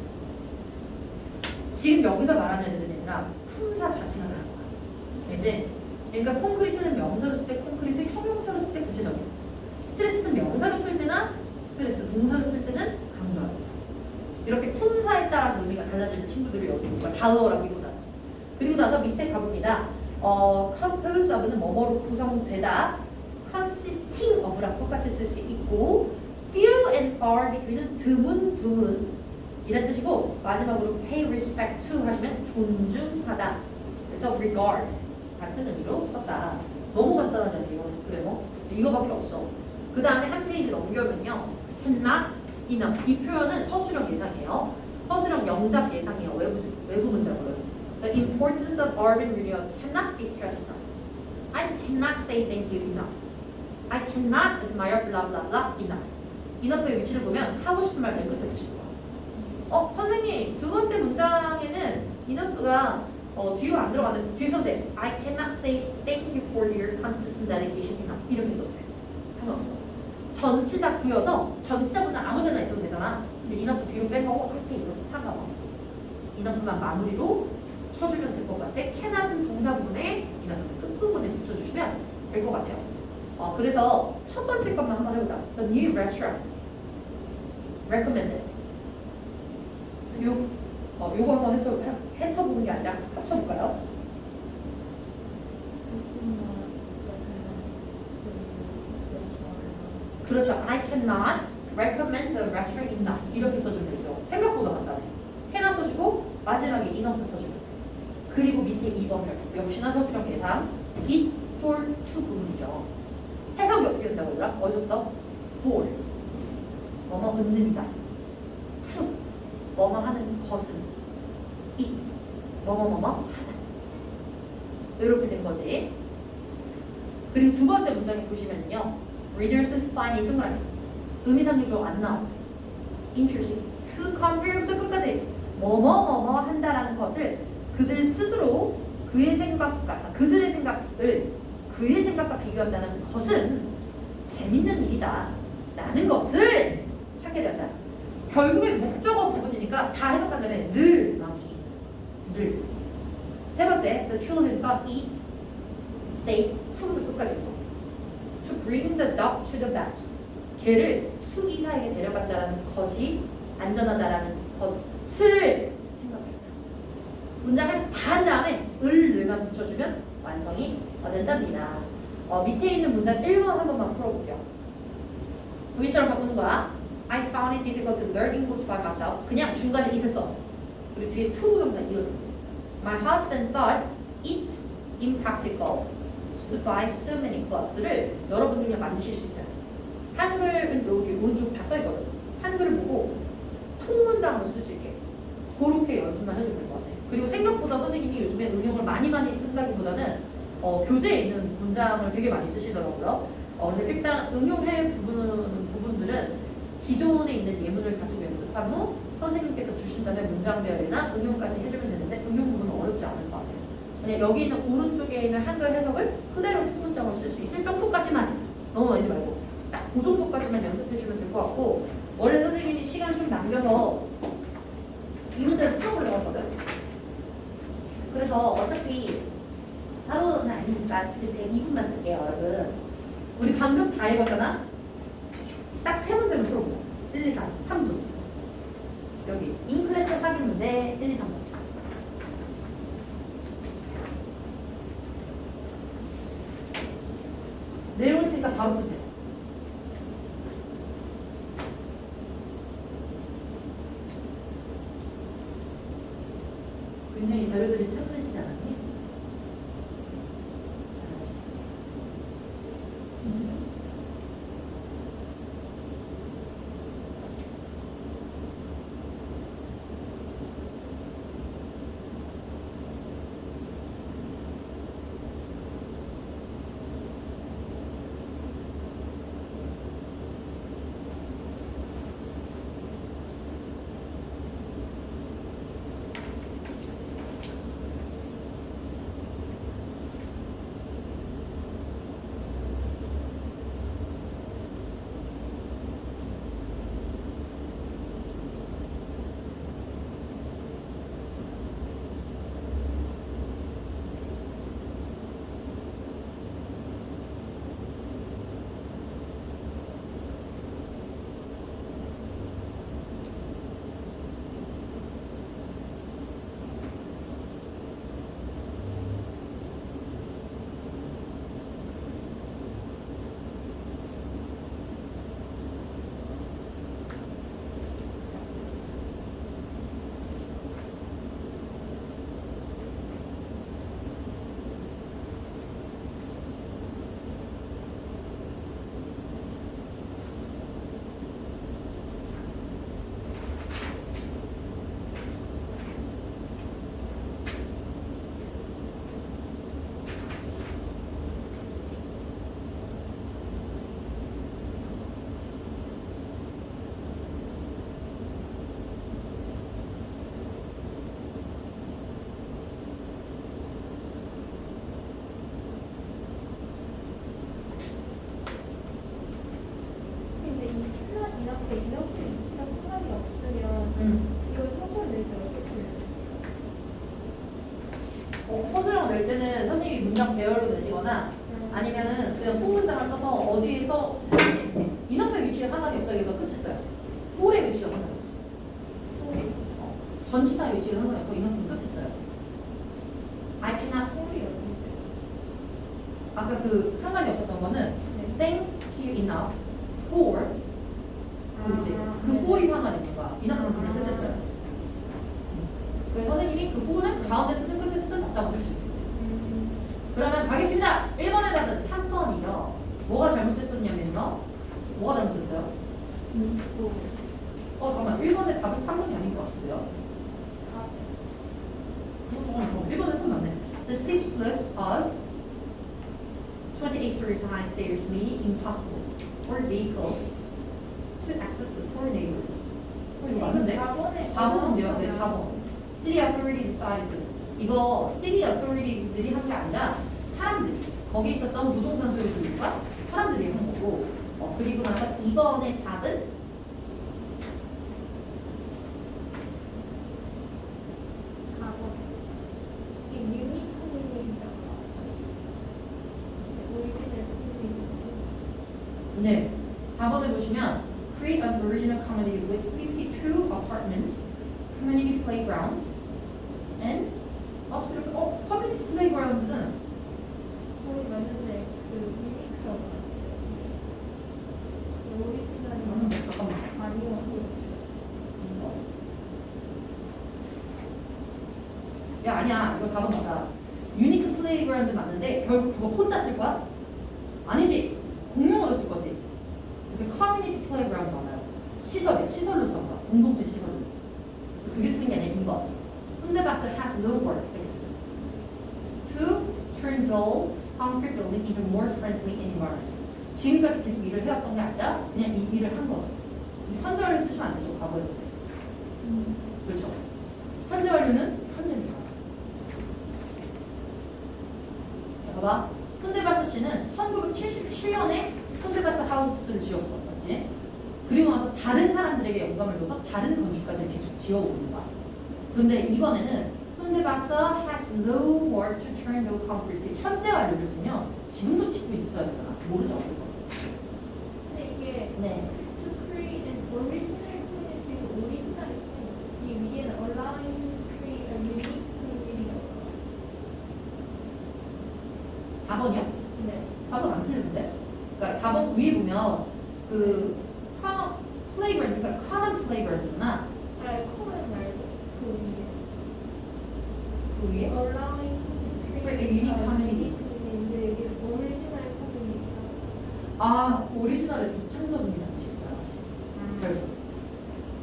지금 여기서 말하는 애들은 아니라 품사 자체가 다른 거야. 이제 그러니까 콘크리트는 명사로 쓸 때 콘크리트, 형용사로 쓸 때 구체적이야. 스트레스는 명사로 쓸 때나 스트레스 동사로 쓸 때는 강조하는 거야. 이렇게 품사에 따라서 의미가 달라지는 친구들이 여기 있는 거야. 다우어라기보다. 그리고 나서 밑에 가봅니다. compose of는 뭐뭐로 구성되다. consisting of랑 똑같이 쓸 수 있고 few and far between은 드문 이란 뜻이고 마지막으로 pay respect to 하시면 존중하다. 그래서 regard 같은 의미로 썼다. 너무 간단하잖아요. 이거는 그래 뭐 이거밖에 없어. 그 다음에 한 페이지 넘겨면요. cannot enough. 이 표현은 서술형 예상이에요. 서술형 영작 예상이에요. 외부 문장으로. The importance of urban renewal cannot be stressed enough. I cannot say thank you enough. I cannot admire blah blah blah enough. enough의 위치를 보면 하고 싶은 말 맨 끝에 붙이는 거야. 선생님 두 번째 문장에는 enough가 뒤로 안 들어가는데 뒤에 써도 돼. I cannot say thank you for your consistent dedication enough. 이렇게 써도 돼. 상관없어. 전치사 구여서 전치사보다 아무 데나 있어도 되잖아. 근데 enough 뒤로 뺀 거고 앞에 있어도 상관없어. enough만 마무리로 쳐주면 될 것 같아. cannot은 동사 부분에 enough는 끝 부분에 붙여주시면 될 것 같아요. 그래서 첫 번째 것만 한번 해보자. The new restaurant recommended. 요거 한번 헤쳐보는 게 아니라 합쳐볼까요? 그렇죠. I cannot recommend the restaurant enough. 이렇게 써주면 되죠. 생각보다 간단해. cannot 써주고 마지막에 enough 써주면 돼. 그리고 밑에 2번 역시나 서술형 예상 it for to 부분이죠. 해석이 어떻게 된다고 그러죠? 어디서부터? for 뭐뭐 은는이다. to 뭐뭐 하는 것은 it 뭐뭐 하다. 이렇게 된 거지. 그리고 두 번째 문장에 보시면요. Readers find it 동그라미. 의미상의 주어 안 나와요. Interesting. To compare부터 끝까지 뭐뭐 한다라는 것을 그들 스스로 그들의 생각과 비교한다는 것은 재밌는 일이다 라는 것을 찾게 된다. 결국엔 목적어 부분이니까 다 해석한다면 를만 붙여준다. 를. 세 번째, the children eat, say, to부터 끝까지 읽고 to bring the dog to the vet. 개를 수의사에게 데려간다라는 것이 안전하다라는 것을 생각한다. 문장에서 다 한 다음에 을만 붙여주면 완성이 된답니다. 밑에 있는 문장 1번 한 번만 풀어볼게요. 위처럼 바꾸는 거야. I found it difficult to learn English by myself. 그냥 중간에 있었어. 그리고 뒤에 to 부정사 이어줘. My husband thought it impractical to buy so many clothes.를 여러분들이 그냥 만드실 수 있어요. 한글은 여기 오른쪽 다 써있거든. 한글을 보고 통문장으로 쓸 수 있게 그렇게 연습만 해주면 될 것 같아요. 그리고 생각보다 선생님이 요즘에 응용을 많이 쓴다기보다는 교재에 있는 문장을 되게 많이 쓰시더라고요. 그래서 일단 응용해 부분들은 기존에 있는 예문을 가지고 연습한 후 선생님께서 주신 다음에 문장별이나 응용까지 해주면 되는데 응용 부분은 어렵지 않을 것 같아요. 그냥 여기 있는 오른쪽에 있는 한글 해석을 그대로 통문장으로 쓸 수 있을 정도까지만 너무 많이 말고 딱 그 정도까지만 연습해주면 될 것 같고 원래 선생님이 시간을 좀 남겨서 이 문제를 풀어보려고 하거든. 그래서 어차피 바로는 아니니까 지금 제가 2분만 쓸게요, 여러분. 우리 방금 다 읽었잖아? 딱 세 문제만 풀어보자. 1, 2, 3분. 여기 인클래스 확인 문제 1, 2, 3분. 내용을 치니까 바로 푸세요. 굉장히 자료들이 차분해지지 않았니? 서술형 낼 때는 선생님이 문장 배열로 내시거나 아니면은 그냥 통문장을 써서 어디에서 인어의 위치가 상관이 없다기보다 끝에 써야지. for의 위치가 상관이 없지. 전치사의 위치가 상관이 없고 인어는 끝에 써야지. I cannot 폴이 어디 있어요? 아까 그 상관이 없었던 거는 thank you enough for 그렇지? 그 for이 상관이 있는 거야. 인어는 그냥 끝에 써야지. 그래서 선생님이 그 for는 가운데 쓰든 끝에 쓰든 맞다고 줄 수 있지. 그러면 가겠습니다. 1번의 답은 3번이죠. 뭐가 잘못됐었냐면요. 뭐가 잘못됐어요? 잠깐만. 1번의 답은 3번이 아닌 것 같은데요. 잠깐만. 1번에 3 맞네. The steep slopes of 28 stories high stairs made it impossible for vehicles to access the poor neighborhood. 이거 맞는데? 4번인데요. 네, 4번. City authority decided to. 이거 city authority들이 한 게 아니라 사람들이 거기 있었던 부동산 소유주들과 사람들이 한 거고 그리고 나서 2번의 답은 4번. 이게 유니크 커뮤니티라고 나왔어요. 오리지널 커뮤니티. 네 4번에 보시면 create an original community with 52 apartment community playgrounds and hospital. community playground는 거의 맞는데 그 유니크라고 나왔어요. 오리지널이 잠깐만. 아니요. 야 아니야 이거 4번 맞아. 유니크 플레이그라운드 맞는데 결국 그거 혼자 쓸 거야? 아니지 공용으로 쓸 거지. 그래서 커뮤니티 플레이그라운드 맞아요. 시설이야 시설로 써 거야. 공동체 시설로. 그래서 그게 틀린 게 아니라 2번. Hundebasse has no work except to turn dull concrete building into more friendly environment. 지금까지 계속 일을 해왔던 게 아니라 그냥 이 일을 한 거죠. 현재 쓰시면 안 되죠 과거에. 그렇죠. 현재 완료는 현재니까. 자, 봐봐. hundebasse 씨는 1977년에 hundebasse 하우스를 지었어. 맞지? 그리고 나서 다른 사람들에게 영감을 줘서 다른 건축가들이 계속 지어오는 거야. 근데 이번에는 hundebasse has no work to turn the concrete. 현재 완료를 쓰면 지금도 짓고 있어야 되잖아. 모르죠? 근데 이게 네. to create an original community에서 오리지널이 이 위에는 allowing to create a unique community라고. 4번이요? 네. 4번 안 틀렸는데? 그러니까 4번 위에 보면 그 플레이그라운드, 그러니까 common 플레이그라운드잖아. 아니 커먼 말고 그 위에. 그 위에? allowing to Create create a unique community. 근데 이게 오리지널 커뮤니티. 아, 오리지널의 독창적인이라는 뜻이 있어요. 결국.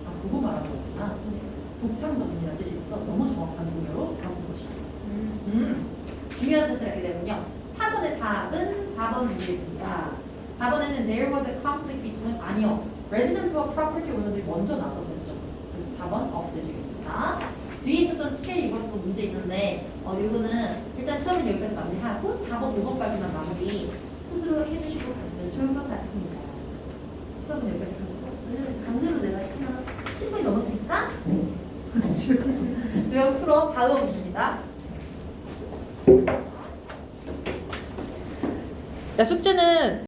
아, 그거 말하는 거구나. 독창적인이라는 뜻이 있어서 너무 정확한 동요로 들어본 것이죠. 중요한 사실을 알게 되면요. 4번의 답은 4번 문제 있습니다. 4번에는 there was a conflict between 아니요. resident와 property owner들이 먼저 나서서 했죠. 그래서 4번 off 되시겠습니다. 뒤에 있었던 스케일 이것도 문제 있는데 이거는 일단 시험은 여기까지 마무리하고 4번, 5번까지만 마무리 스스로 해주시고 가시면 좋을 것 같습니다. 수업은 여기까지 하고 강제로 내가 시키면 10분이 넘었으니까 지금 풀어 다음 문제입니다. 자, 숙제는